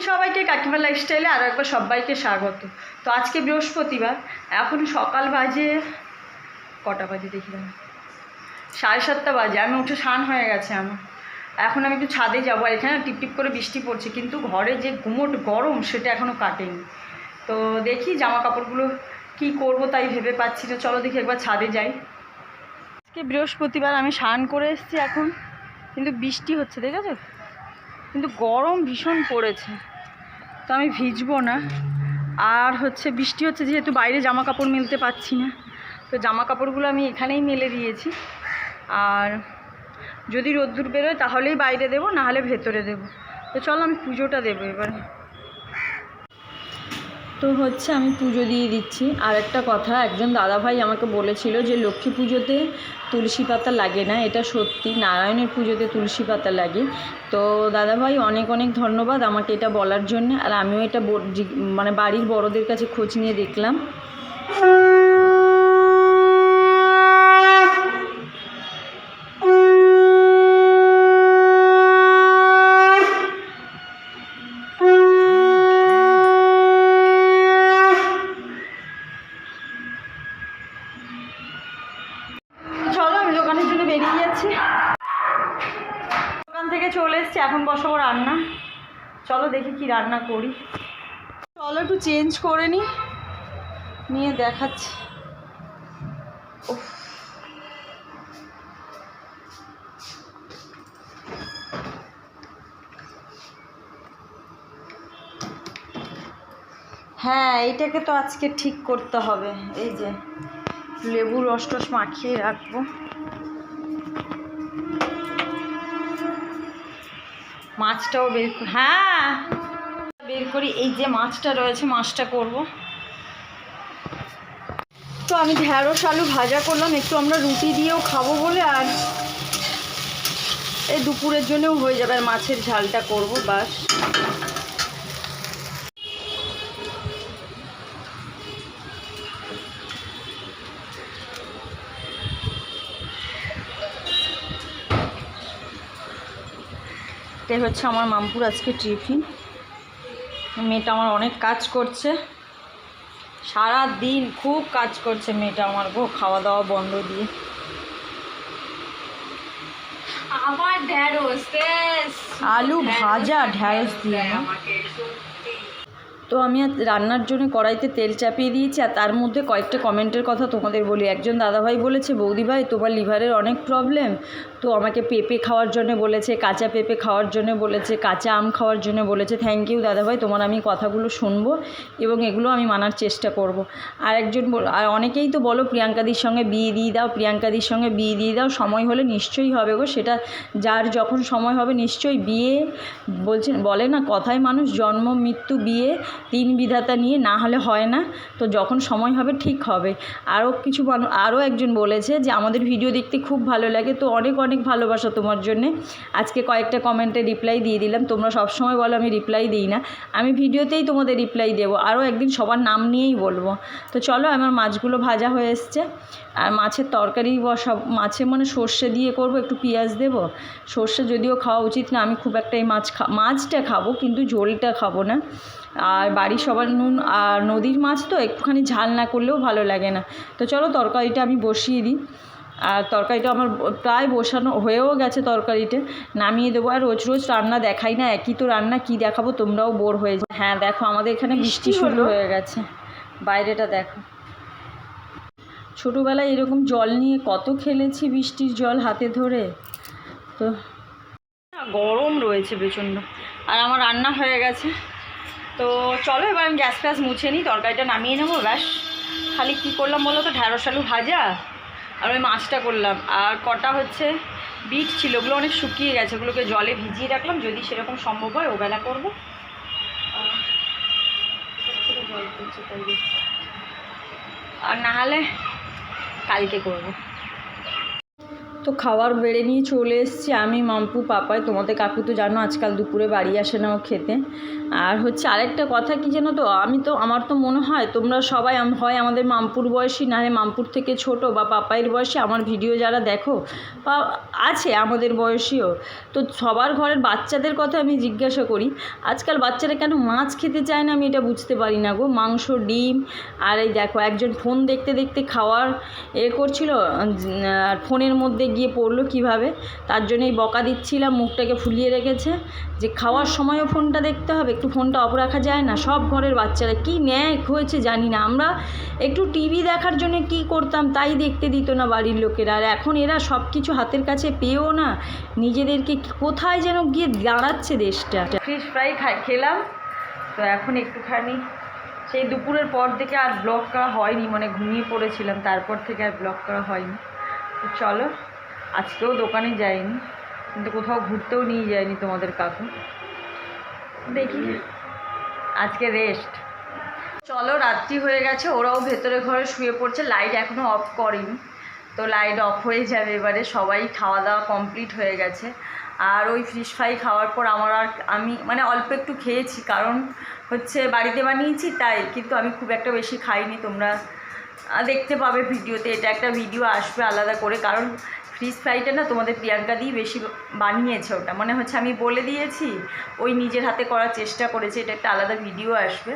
সবাইকে কাকিমা লাইফস্টাইলে আরও একবার সবাইকে স্বাগত। তো আজকে বৃহস্পতিবার, এখন সকাল বাজে কটা বাজে দেখি না, 7:30 বাজে। আমি উঠে স্নান হয়ে গেছে আমার। এখন আমি একটু ছাদে যাবো। এখানে টিপটিপ করে বৃষ্টি পড়ছে, কিন্তু ঘরে যে গুমোট গরম সেটা এখনও কাটেনি। তো দেখি জামা কাপড়গুলো কী করবো তাই ভেবে পাচ্ছি না। চলো দেখি একবার ছাদে যাই। আজকে বৃহস্পতিবার, আমি স্নান করে এসেছি এখন, কিন্তু বৃষ্টি হচ্ছে দেখেছো, কিন্তু গরম ভীষণ পড়েছে। তো আমি ভিজবো না। আর বৃষ্টি হচ্ছে যেহেতু বাইরে জামা কাপড় মেলতে পারছি না, তো জামা কাপড়গুলো আমি এখানেই মেলে দিয়েছি। আর যদি রোদ্দুর বেরোয় তাহলেই বাইরে দেবো, নাহলে ভেতরে দেবো। তো চলো আমি পুজোটা দেবো এবারে। তো আমি পুজো দিয়ে দিচ্ছি। আর একটা কথা, একজন দাদাভাই আমাকে বলেছিল যে লক্ষ্মী পুজোতে তুলসী পাতা লাগে না। এটা সত্যি, নারায়ণের পুজোতে তুলসী পাতা লাগে। তো দাদাভাই অনেক অনেক ধন্যবাদ আমাকে এটা বলার জন্য। আর আমিও এটা মানে বাড়ির বড়দের কাছে খোঁজ নিয়ে দেখলাম। দোকান থেকে চলে এসেছি, এখন বসাবো রান্না। চলো দেখি কি রান্না করি। চলো একটু চেঞ্জ করে নিয়ে দেখাচ্ছি। হ্যাঁ, এইটাকে তো আজকে ঠিক করতে হবে। এই যে লেবু রস টস মাখিয়ে রাখবো। মাছটাও বের করি, হ্যাঁ বের করি। এই যে মাছটা রয়েছে, মাছটা করব। তো আমি ঢ্যাঁড়স আলু ভাজা করলাম, একটু আমরা রুটি দিয়েও খাবো বলে। আর এই দুপুরের জন্যও হয়ে যাবে। আর মাছের ঝালটা করব, বাস। এটাই আমার মামপুর আজকে টিফিন। মেয়েটা আমার অনেক কাজ করছে, সারা দিন খুব কাজ করছে মেয়েটা আমার গো, খাওয়া দাওয়া বন্ধ দিয়ে। আমার ঢ্যাঁড়স আলু ভাজা ঢ্যাঁড়স দিয়ে। তো আমি রান্নার জন্য কড়াইতে তেল চাপিয়ে দিয়েছি। আর তার মধ্যে কয়েকটা কমেন্টের কথা তোমাদের বলি। একজন দাদাভাই বলেছে, বৌদিভাই তোমার লিভারের অনেক প্রবলেম, তো আমাকে পেঁপে খাওয়ার জন্য বলেছে, কাঁচা পেঁপে খাওয়ার জন্য বলেছে, কাঁচা আম খাওয়ার জন্য বলেছে। থ্যাংক ইউ দাদাভাই, তোমার আমি কথাগুলো শুনবো এবং এগুলো আমি মানার চেষ্টা করব। আর আর অনেকেই তো বলো প্রিয়াঙ্কাদির সঙ্গে বিয়ে দিয়ে দাও, প্রিয়াঙ্কাদির সঙ্গে বিয়ে দিয়ে দাও। সময় হলে নিশ্চয়ই হবে গো, সেটা যার যখন সময় হবে নিশ্চয়ই। বিয়ে বলে না কথায় মানুষ, জন্ম মৃত্যু বিয়ে তিন বিধাতা নিয়ে, না হলে হয় না। তো যখন সময় হবে ঠিক হবে। আরও একজন বলেছে যে আমাদের ভিডিও দেখতে খুব ভালো লাগে, তো অনেক অনেক ভালোবাসা তোমার জন্যে। আজকে কয়েকটা কমেন্টে রিপ্লাই দিয়ে দিলাম। তোমরা সবসময় বলো আমি রিপ্লাই দিই না, আমি ভিডিওতেই তোমাদের রিপ্লাই দেবো। আরও একদিন সবার নাম নিয়েই বলবো। তো চলো, আমার মাছগুলো ভাজা হয়ে এসছে। আর মাছের তরকারি বসাবো। মাছে মানে সর্ষে দিয়ে করব, একটু পেঁয়াজ দেবো। সর্ষে যদিও খাওয়া উচিত না, আমি খুব একটা এই মাছটা খাবো, কিন্তু ঝোলটা খাবো না। আর বাড়ির সবার নুন, আর নদীর মাছ তো একটুখানি ঝাল না করলেও ভালো লাগে না। তো চলো তরকারিটা আমি বসিয়ে দিই। আর তরকারিটা আমার প্রায় বসানো হয়েও গেছে, তরকারিটা নামিয়ে দেবো। আর রোজ রোজ রান্না দেখাই না, একই তো রান্না, কি দেখাবো, তোমরাও বোর হয়ে যাও। হ্যাঁ দেখো, আমাদের এখানে বৃষ্টি শুরু হয়ে গেছে, বাইরেটা দেখো। ছোটোবেলায় এরকম জল নিয়ে কত খেলেছি, বৃষ্টির জল হাতে ধরে। তো গরম রয়েছে প্রচণ্ড। আর আমার রান্না হয়ে গেছে। তো চলো এবার আমি গ্যাস ফ্যাস মুছে নিই, তরকারিটা নামিয়ে নেবো, ব্যাস। খালি কী করলাম বলো তো, ঢ্যাঁড়স আলু ভাজা আর ওই মাছটা করলাম। আর কটা বিট ছিল, ওগুলো অনেক শুকিয়ে গেছে, ওগুলোকে জলে ভিজিয়ে রাখলাম, যদি সেরকম সম্ভব হয় ওবেলা করবো। জল পড়ছে তাই, আর নাহলে কালকে করব। তো খাবার বেড়ে নিয়ে চলে এসেছি আমি, মাম্পু, পাপাই। তোমাদের কাকু তো জানো আজকাল দুপুরে বাড়ি আসে না ও খেতে। আর হচ্ছে আরেকটা কথা কি জানো তো, আমার তো মনে হয় তোমরা সবাই হয় আমাদের মামপুর বয়সী, না হয় মামপুর থেকে ছোট, বা পাপাইয়ের বয়সী আমার ভিডিও যারা দেখো, বা আছে আমাদের বয়সীও। তো সবার ঘরের বাচ্চাদের কথা আমি জিজ্ঞাসা করি, আজকাল বাচ্চারা কেন মাছ খেতে চায় না আমি এটা বুঝতে পারি না গো। মাংস, ডিম, আর এই দেখো একজন ফোন দেখতে দেখতে খাওয়ার করছিল, আর ফোনের মধ্যে গিয়ে পড়লো কিভাবে, তার জন্যই বকা দিচ্ছিলাম, মুখটাকে ফুলিয়ে রেখেছে যে খাওয়ার সময়ও ফোনটা দেখতে হবে, একটু ফোনটা অফ রাখা যায় না। সব ঘরের বাচ্চারা কী ন্যাক হয়েছে জানি না। আমরা একটু টিভি দেখার জন্য কি করতাম তাই দেখতে দিত না বাড়ির লোকেরা, আর এখন এরা সব কিছু হাতের কাছে পেয়েও না নিজেদেরকে কোথায় যেন গিয়ে দাঁড়াচ্ছে দেশটা। ফিশ ফ্রাই খেলাম, তো এখন একটুখানি সেই দুপুরের পর থেকে আর ব্লগ করা হয়নি, মানে ঘুমিয়ে পড়েছিলাম, তারপর থেকে আর ব্লগ করা হয়নি। তো চলো, আজকেও দোকানে যাইনি, কিন্তু কোথাও ঘুরতেও নিয়ে যায়নি তোমাদের কাকু, দেখি আজকে রেস্ট। চলো, রাত্রি হয়ে গেছে, ওরাও ভেতরে ঘরে শুয়ে পড়ছে, লাইট এখনও অফ করেনি, তো লাইট অফ হয়ে যাবে এবারে। সবাই খাওয়া দাওয়া কমপ্লিট হয়ে গেছে। আর ওই ফিশ ফ্রাই খাওয়ার পর আমি মানে অল্প একটু খেয়েছি, কারণ হচ্ছে বাড়িতে বানিয়েছি তাই, কিন্তু আমি খুব একটা বেশি খাইনি। তোমরা দেখতে পাবে ভিডিওতে, এটা একটা ভিডিও আসবে আলাদা করে, কারণ ফিশ ফ্রাইটা না তোমাদের প্রিয়াঙ্কা দিই বেশি বানিয়েছে, ওটা মানে হচ্ছে আমি বলে দিয়েছি, ওই নিজের হাতে করার চেষ্টা করেছে, এটা একটা আলাদা ভিডিও আসবে।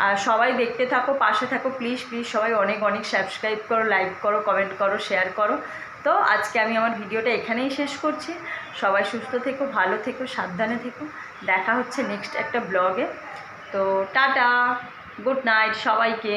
আর সবাই দেখতে থাকো, পাশে থাকো, প্লিজ প্লিজ সবাই অনেক অনেক সাবস্ক্রাইব করো, লাইক করো, কমেন্ট করো, শেয়ার করো। তো আজকে আমি আমার ভিডিওটা এখানেই শেষ করছি। সবাই সুস্থ থেকো, ভালো থেকো, সাবধানে থেকো। দেখা হচ্ছে নেক্সট একটা ব্লগে। তো টাটা, গুড নাইট সবাইকে।